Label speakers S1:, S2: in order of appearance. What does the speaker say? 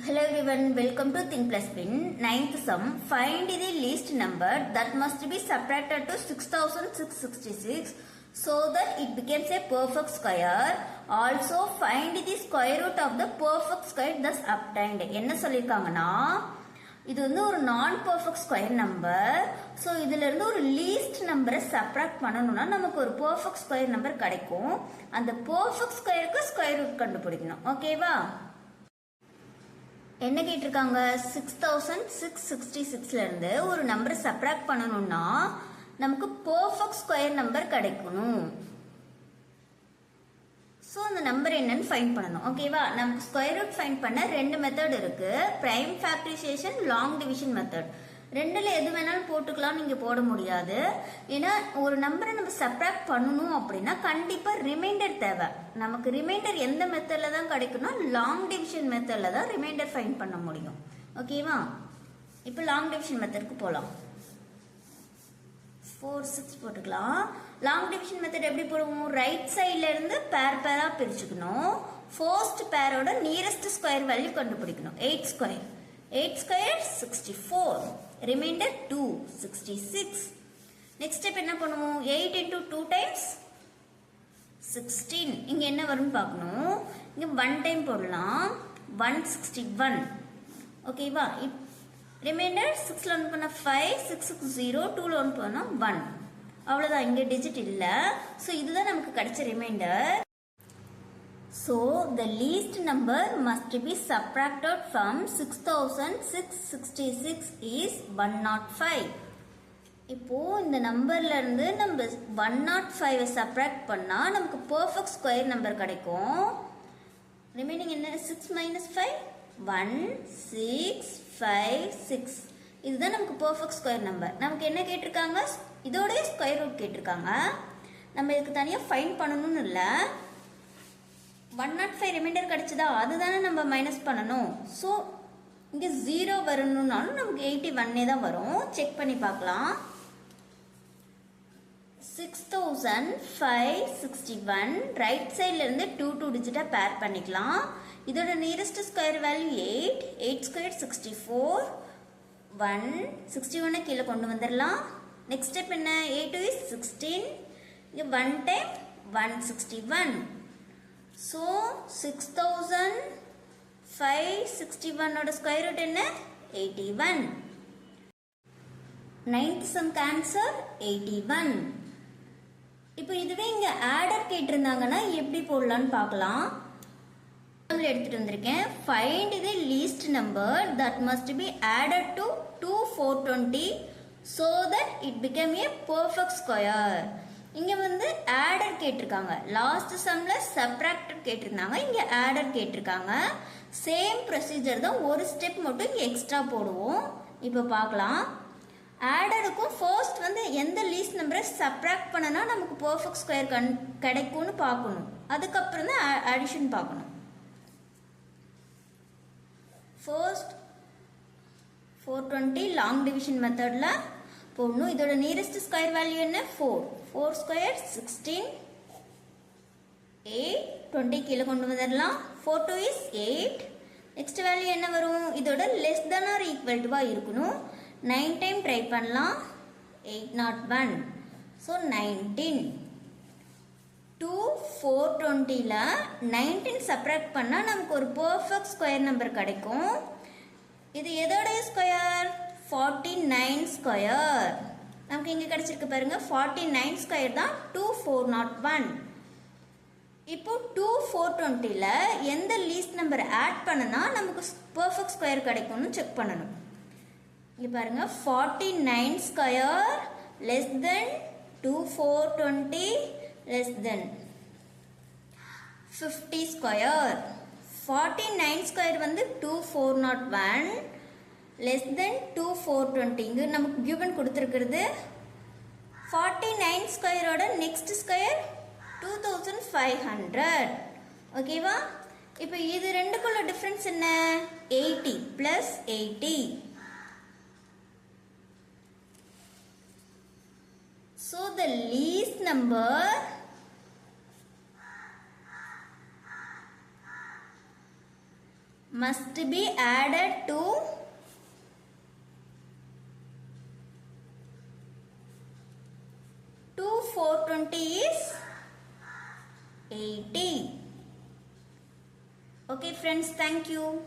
S1: Hello everyone, welcome to Think Plus Pin. Ninth sum, find the least number that must be subtracted to 6666 so that it becomes a perfect square. Also find the square root of the perfect square thus obtained. என்ன சொல்லிருக்காங்கன்னா இது வந்து ஒரு நான் perfect square number. So இதுல இருந்து ஒரு least நம்பரை subtract பண்ணணும்னா நமக்கு ஒரு பர்ஃபெக்ட் ஸ்கொயர் நம்பர் கிடைக்கும். அந்த பர்ஃபெக்ட் ஸ்கொயருக்கு ஸ்கொயர் ரூட் கண்டுபிடிக்கணும். ஓகேவா? என்ன கேட்டிருக்காங்க? 6666ல இருந்து ஒரு நம்பரை சப்ராக்ட் பண்ணணும்னா நமக்கு பர்ஃபெக்ட் ஸ்கொயர் நம்பர் கிடைக்கணும். ஸோ அந்த நம்பர் என்னன்னு ஃபைண்ட் பண்ணணும். ஓகேவா? நமக்கு ஸ்கொயர் ரூட் ஃபைண்ட் பண்ண ரெண்டு மெத்தட் இருக்கு, prime factorisation, long division method. ரெண்டுல எது வேணாலும் போட்டுக்கலாம், நீங்க போட முடியாது. ஏன்னா ஒரு நம்பரை நம்ம சப்ராக்ட் பண்ணணும் அப்படின்னா கண்டிப்பா ரிமைண்டர் தேவை. நமக்கு ரிமைண்டர் எந்த மெத்தட்ல தான் கிடைக்கும்னா லாங் டிவிஷன் மெத்தட்ல தான் ரிமைண்டர் ஃபைண்ட் பண்ண முடியும். ஓகேவா? இப்போ லாங் டிவிஷன் மெத்தடுக்கு போலாம். 4 6 போட்டுக்கலாம். லாங் டிவிஷன் மெத்தட் எப்படி போடுவோம்? ரைட் சைட்ல இருந்து பேரா பிரிச்சுக்கணும். ஃபர்ஸ்ட் பேரோட நியரஸ்ட் ஸ்கொயர் வேல்யூ கண்டுபிடிக்கணும். 8 square 8 square 64, remainder 2 66. Next step என்ன பண்ணுவோம்? 8 into 2 times 16. இங்க என்ன வரும்னு பார்க்கணும். இங்க 1 டைம் போடலாம். 161. ஓகேவா? ரிமைண்டர் 6ல 1 பண்ணா 5, 6 0, 2ல 1 பண்ணா 1. அவ்வளவுதான், இங்க டிஜிட் இல்ல. சோ இதுதான் நமக்கு கிடைச்ச reminder. So the least number must be subtracted from 6666 is 105. இப்போ இந்த நம்பர்ல இருந்து நம்ம 105 சப்ராக்ட் பண்ணா நமக்கு பெர்ஃபெக்ட் ஸ்கொயர் நம்பர் கிடைக்கும். ரிமைனிங் என்ன? 6 minus 5 1 6 5 6. இதுதான் நமக்கு பெர்ஃபெக்ட் ஸ்கொயர் நம்பர். நமக்கு என்ன கேட்டிருக்காங்க? இதோட ஸ்கொயர் ரூட் கேட்டிருக்காங்க. நம்ம இதுக்கு தனியா ஃபைண்ட் பண்ணணும்னு இல்ல. 105 ரிமைண்டர் கிடைச்சதா, அதுதானே நம்ம மைனஸ் பண்ணணும். ஸோ இங்கே 0 வரணும்னாலும் நமக்கு 81 தான் வரும். செக் பண்ணி பார்க்கலாம். 6561 ரைட் சைட்ல இருந்து 2 டிஜிட்டா பேர் பண்ணிக்கலாம். இதோட நியரஸ்ட் ஸ்கொயர் வேல்யூ 8. 8 ஸ்கொயர் 64, 1 61 கீழே கொண்டு வந்துடலாம். நெக்ஸ்ட் ஸ்டெப் என்ன? 8 is 16. இங்கே 1 டைம் 161. So 6561 ஓட ஸ்கொயர் ரூட் என்ன? 81. 9th sum answer 81. இப்போ இதுவே இங்க ஆடர் கேட்டிருந்தாங்கன்னா எப்படி போடலாம்னு பார்க்கலாம். எடுத்துட்டு வந்திருக்கேன். Find the least number that must be added to 2420 so that it become a perfect square. இங்க வந்து ஆடர் கேட்டிருக்காங்க. லாஸ்ட் சம்ல சப்ராக்டட் கேட்டிருந்தாங்க, இங்க ஆடர் கேட்டிருக்காங்க. சேம் ப்ரொசீஜர் தான், ஒரு ஸ்டெப் மட்டும் இங்க எக்ஸ்ட்ரா போடுவோம். இப்போ பார்க்கலாம். ஆடருக்கும் ஃபர்ஸ்ட் வந்து எந்த லீஸ்ட் நம்பரை சப்ராக்ட் பண்ணனா நமக்கு பெர்ஃபெக்ட் ஸ்கொயர் கிடைக்கும்னு பார்க்கணும். அதுக்கப்புறம் தான் அடிஷன் பார்க்கணும். ஃபர்ஸ்ட் 420 லாங் டிவிஷன் மெத்தட்ல போடணும். இதோட நியரஸ்ட் ஸ்கொயர் வேல்யூ என்ன? 4. 4 ஸ்கொயர் 16, 8 20 கீழே கொண்டு வந்துடலாம். 4 2 is 8. நெக்ஸ்ட் வேல்யூ என்ன வரும்? இதோட லெஸ் தென் ஆர் ஈக்குவல் டுவா இருக்கணும். 9 டைம் ட்ரை பண்ணலாம். 801. ஸோ 19. 2 420ல 19 சப்ராக்ட் பண்ணா நமக்கு ஒரு பெர்ஃபெக்ட் ஸ்கொயர் நம்பர் கிடைக்கும். இது எதோட ஸ்கொயர்? 49 ஸ்கொயர். நமக்கு இங்க கிடைச்சிருக்கு பாருங்க. 49 ஸ்கொயர் தான் 2401. இப்போ 2 420ல எந்த லீஸ்ட் நம்பர் ஆட் பண்ணனா நமக்கு பெர்ஃபெக்ட் ஸ்கொயர் கிடைக்கும்னு செக் பண்ணணும். இங்க பாருங்க, 49 square less than 2 420 less than 50 square. 49 square வந்து 2401 less than 2 420. இங்க நமக்கு given கொடுத்திருக்கிறது 49 ஸ்கொயரோட நெக்ஸ்ட் ஸ்கொயர் 2500. ஓகேவா? இப்போ இது ரெண்டுக்குள்ள டிஃபரன்ஸ் என்ன? 80 plus 80. So the least number must be added to 420 is 80. Okay friends, thank you.